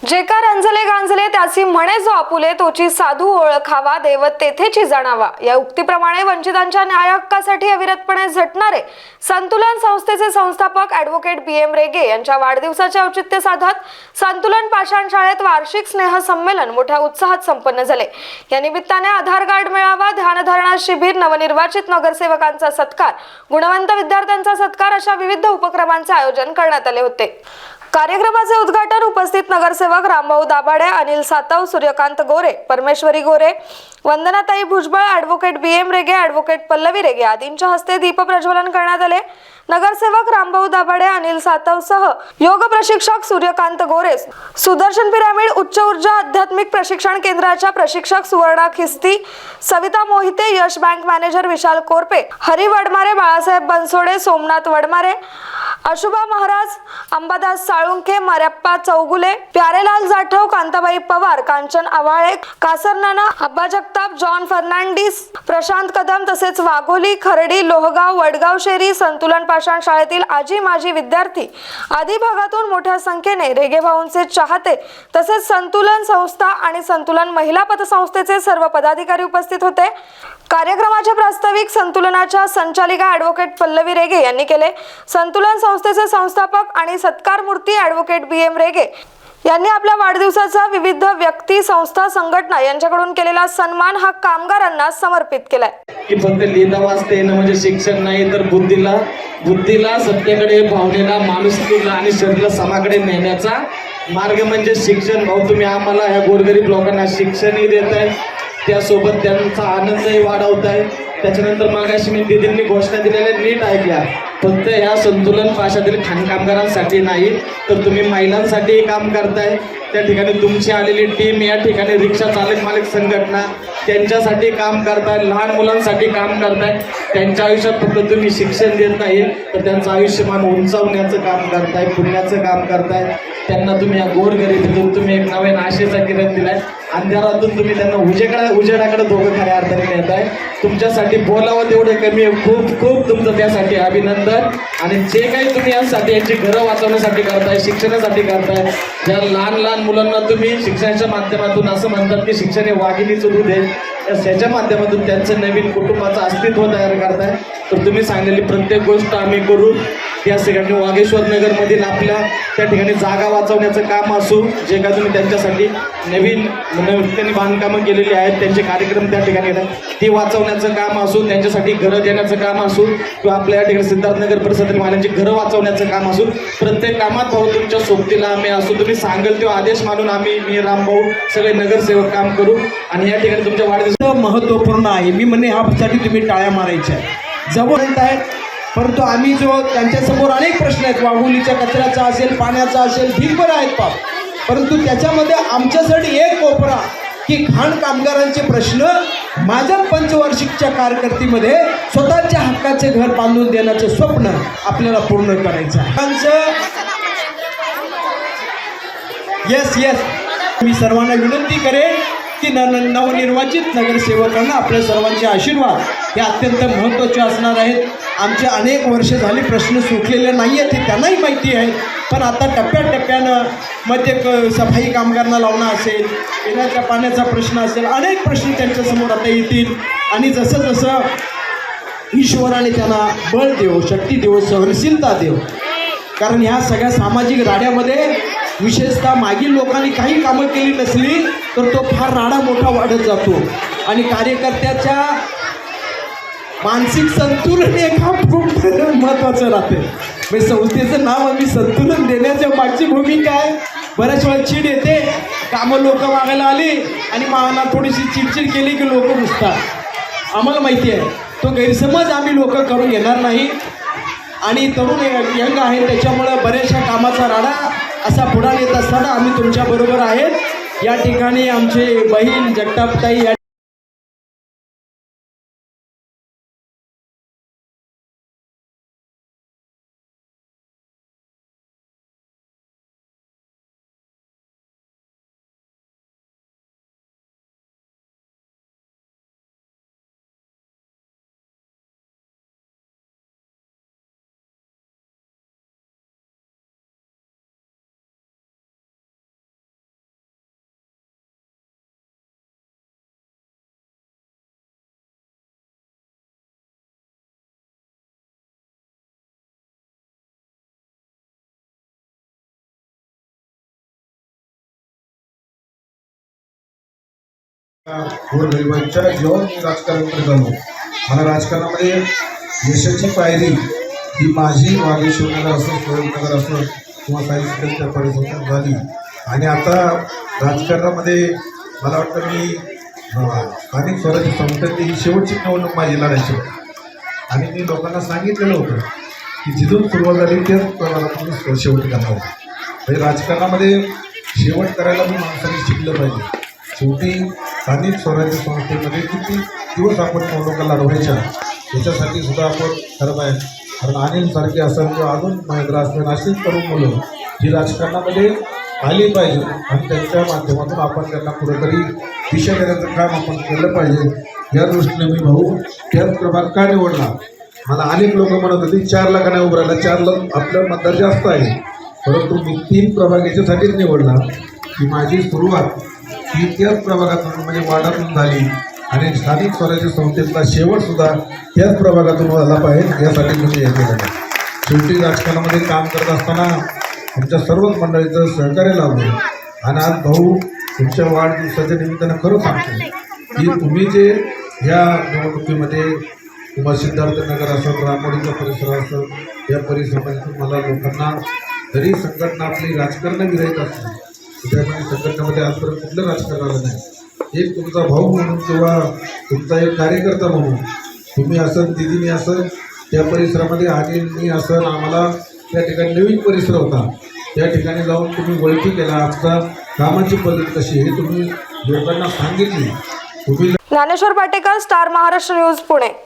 जे का रंजले गांजले त्याची म्हणे जो आपुले तोची साधू ओळखावा देव तेथेची जाणावा या उक्तीप्रमाणे वंचितांच्या न्याय हक्कासाठी अविरतपणे झटणारे संतुलन संस्थेचे संस्थापक ॲडव्होकेट BM रेगे यांच्या वाढदिवसाचे औचित्य साधत संतुलन पाषाण शाळेत वार्षिक स्नेह संमेलन मोठ्या उत्साहात संपन्न झाले। या निमित्ताने आधार कार्ड मेळावा, ध्यानधारणा शिबिर, नवनिर्वाचित नगरसेवकांचा सत्कार, गुणवंत विद्यार्थ्यांचा सत्कार अशा विविध उपक्रमांचे आयोजन करण्यात आले होते। कार्यक्रमाचे उद्घाटन उपस्थित नगरसेवक रामभाऊ दाभाडे, अनिल सातव, सूर्यकांत गोरे, परमेश्वरी गोरे, वंदनाताई भुजबळ, ॲडव्होकेट BM रेगे, ॲडव्होकेट पल्लवी रेगे आदींच्या हस्ते दीप प्रज्वलन करण्यात आले। नगरसेवक रामभाऊ दाभाडे, अनिल सातव सह योग प्रशिक्षक सूर्यकांत गोरे, सुदर्शन पिरामिड उच्च ऊर्जा आध्यात्मिक प्रशिक्षण केंद्राच्या प्रशिक्षक सुवर्णा खिस्ती, सविता मोहिते, यश बँक मॅनेजर विशाल कोरपे, हरी वडमारे, बाळासाहेब बनसोडे, सोमनाथ वडमारे, अशुभा महाराज, अंबादास साळुंखे, मर्याप्पा चौगुले, प्यारेलाल जाठव, कांताबाई पवार, कांचन आवाळे, कासरनाना, अब्बा जगताप, जॉन फर्नांडिस, प्रशांत कदम तसेच वाघोली, खर्डी, लोहगाव, वडगाव शेरी, संतुलन पाषाण शाळेतील आजी माजी विद्यार्थी आदी भागातून मोठ्या संख्येने रेगे भाऊंचे चाहते तसेच संतुलन संस्था आणि संतुलन महिला पतसंस्थेचे सर्व पदाधिकारी उपस्थित होते। कार्यक्रमाचे प्रास्ताविक संतुलनाच्या संचालिका ॲडव्होकेट पल्लवी रेगे यांनी केले। संतुलन संस्थेचे संस्थापक आणि सत्कार मूर्ती ॲडव्होकेट BM रेगे यांनी आपल्या वाढदिवसाचा विविध व्यक्ती, संस्था, संघटना यांच्याकडून केलेला सन्मान हा कामगारांना समर्पित केलाय। की फक्त लिहिता वाचता येणं म्हणजे शिक्षण नाही, तर बुद्धीला सत्तेकडे, भावनेला, माणुसकीला आणि शरीराला समाकडे नेण्याचा मार्ग म्हणजे शिक्षण। भाऊ, तुम्ही आम्हाला ह्या गोरगरीब लोकांना शिक्षणही देताय, त्यासोबत त्यांचा आनंदही वाढवताय। त्याच्यानंतर मागाशी मी दीदींनी घोषणा दिलेल्या नीट ऐकल्या, फक्त ह्या संतुलन पाशातील खाणकामगारांसाठी नाही तर तुम्ही महिलांसाठी काम करताय। त्या ठिकाणी तुमची आलेली टीम, या ठिकाणी रिक्षा चालक मालक संघटना त्यांच्यासाठी काम करताय, लहान मुलांसाठी काम करताय। त्यांच्या आयुष्यात फक्त तुम्ही शिक्षण देत नाही तर त्यांचं आयुष्यमान उंचावण्याचं काम करताय, पुण्याचं काम करताय। त्यांना तुम्ही या गोरगरिबीतून तुम्ही एक नवीन आशेचा किरण दिलाय, अंधारातून तुम्ही त्यांना उजेडाकडे दोघं खऱ्या अर्थाने नेताय। तुमच्यासाठी बोलावं तेवढं कमी आहे। खूप खूप तुमचं त्यासाठी अभिनंदन। आणि जे काही तुम्ही यासाठी यांची घरं वाचवण्यासाठी करताय, शिक्षणासाठी करताय, ज्या लहान मुलांना तुम्ही शिक्षणाच्या माध्यमातून असं म्हणतात की शिक्षण हे वाघिणीचं दूध आहे, त्याच्या माध्यमातून त्यांचं नवीन कुटुंबाचं अस्तित्व तयार करताय। तर तुम्ही सांगलेली प्रत्येक गोष्ट आम्ही करू। त्या ठिकाणी वागेश्वर नगरमधील आपल्या त्या ठिकाणी जागा वाचवण्याचं काम असू, जे का तुम्ही त्यांच्यासाठी नवीन त्यांनी बांधकामं केलेली आहेत, त्यांचे कार्यक्रम त्या ठिकाणी येतात, ती वाचवण्याचं काम असू, त्यांच्यासाठी घरं देण्याचं काम असू, किंवा आपल्या या ठिकाणी सिद्धार्थनगर परिसरातील महिलांची घरं वाचवण्याचं काम असू, प्रत्येक कामात भाऊ तुमच्या सोबतीला आम्ही असू। तुम्ही सांगेल तो आदेश मानून मी रामभाऊ सगळे नगरसेवक काम करू। आणि या ठिकाणी तुमच्या वाढदिवस महत्त्वपूर्ण आहे। मी म्हणणे ह्यासाठी तुम्ही टाळ्या मारायच्या जवळ आहेत, परंतु आम्ही जो त्यांच्यासमोर अनेक प्रश्न आहेत, वाघोलीच्या कचऱ्याचा असेल, पाण्याचा असेल, ढिगभर आहेत पाप, परंतु त्याच्यामध्ये आमच्यासाठी एक कोपरा की खाण कामगारांचे प्रश्न माझ्या पंचवार्षिकच्या कारकिर्दीमध्ये स्वतःच्या हक्काचे घर बांधून देण्याचं स्वप्न आपल्याला पूर्ण करायचं आहे। येस मी सर्वांना विनंती करेन की नवनिर्वाचित नगरसेवकांना आपल्या सर्वांचे आशीर्वाद हे अत्यंत महत्त्वाचे असणार आहेत। आमचे अनेक वर्ष झाली प्रश्न सुटलेले नाही आहेत हे त्यांनाही माहिती आहे, पण आता टप्प्याटप्प्यानं मध्ये सफाई कामगारांना लावणं असेल, पिण्याच्या पाण्याचा प्रश्न असेल, अनेक प्रश्न त्यांच्यासमोर आता येतील। आणि जसं जसं ईश्वराने त्यांना बळ देव, शक्ती देव, सहनशीलता देव, कारण ह्या सगळ्या सामाजिक राड्यामध्ये विशेषतः मागील लोकांनी काही कामं केली नसली तर तो फार राडा मोठा वाढत जातो आणि कार्यकर्त्याच्या मानसिक संतुलन हे खूप महत्त्वाचं राहते। म्हणजे संस्थेचं नाव आम्ही संतुलन देण्याच्या मागची भूमिका आहे। बऱ्याच वेळा चीड येते, कामं लोक मागायला आली आणि माना थोडीशी चिडचिड केली की लोक रुसतात। आम्हाला माहिती आहे तो गैरसमज आम्ही लोक करून घेणार नाही। आणि तरुण यंग आहे त्याच्यामुळं बऱ्याचशा कामाचा राडा असा पुढा येत असताना आम्ही तुमच्याबरोबर आहेत। या ठिकाणी आमचे बहीण जगतापताई गोरगरिबांच्या जेव्हा मी राजकारणाकडे झालो, मला राजकारणामध्ये यशाची पायरी ही माझी वाघे शिवनगर असो, सुरेंद्रनगर असो किंवा साई सिकलच्या परिसरात झाली. आणि आता राजकारणामध्ये मला वाटतं मी स्थानिक स्वराज्य संस्थेची ही शेवटची निवडणूक माझी लढायची होती. आणि मी लोकांना सांगितलेलं होतं की जिथून सुरुवात झाली तेच तुम्ही शेवट करणार होतं. म्हणजे राजकारणामध्ये शेवट करायला मी माणसाने शिकलं पाहिजे. शेवटी स्थानिक स्वराज्य संस्थेमध्ये किती दिवस आपण निवडणुका लढवायच्या याच्यासाठी सुद्धा आपण ठरत आहे. कारण अनिलसारखे असेल किंवा अजून महेंद्र असेल अशीच तरुण मुलं जी राजकारणामध्ये आली पाहिजे आणि त्यांच्या माध्यमातून आपण त्यांना कुठेतरी दिशा देण्याचं काम आपण केलं पाहिजे. या दृष्टीने मी भाऊ त्याच क्रमांक का निवडला. मला अनेक लोक म्हणत होते 4 लाखाने उभं राहिला, 4 लाख आपलं मतदार जास्त आहे, परंतु मी 3 प्रभाग याच्यासाठीच निवडला की माझी सुरुवात ही त्याच प्रभागातून म्हणजे वाडातून झाली आणि स्थानिक स्वराज्य संस्थेचा शेवटसुद्धा त्याच प्रभागातून झाला पाहिजे यासाठी मी हे केलं. शेवटी राजकारणामध्ये काम करत असताना तुमच्या सर्वच मंडळीचं सहकार्य लावलं. आणि आज भाऊ तुमच्या वाढदिवसाच्या निमित्तानं खरं सांगतो की तुम्ही जे ह्या निवडणुकीमध्ये किंवा सिद्धार्थनगर असेल, रामोडीचा परिसर असेल, या परिसरामध्ये मला लोकांना जरी संघटना आपली राजकारण विरहित असली त्यामुळे संघटनेमध्ये आजपर्यंत कुठलं राजकारण आलं नाही. एक तुमचा भाऊ म्हणून किंवा तुमचा एक कार्यकर्ता म्हणून तुम्ही असं दिदीने असं त्या परिसरामध्ये आणि मी असं आम्हाला त्या ठिकाणी नवीन परिसर होता त्या ठिकाणी जाऊन तुम्ही ओळखी केला. आजचा कामाची पद्धत कशी हे तुम्ही लोकांना सांगितली. तुम्ही ज्ञानेश्वर पाटेकर, स्टार महाराष्ट्र न्यूज, पुणे.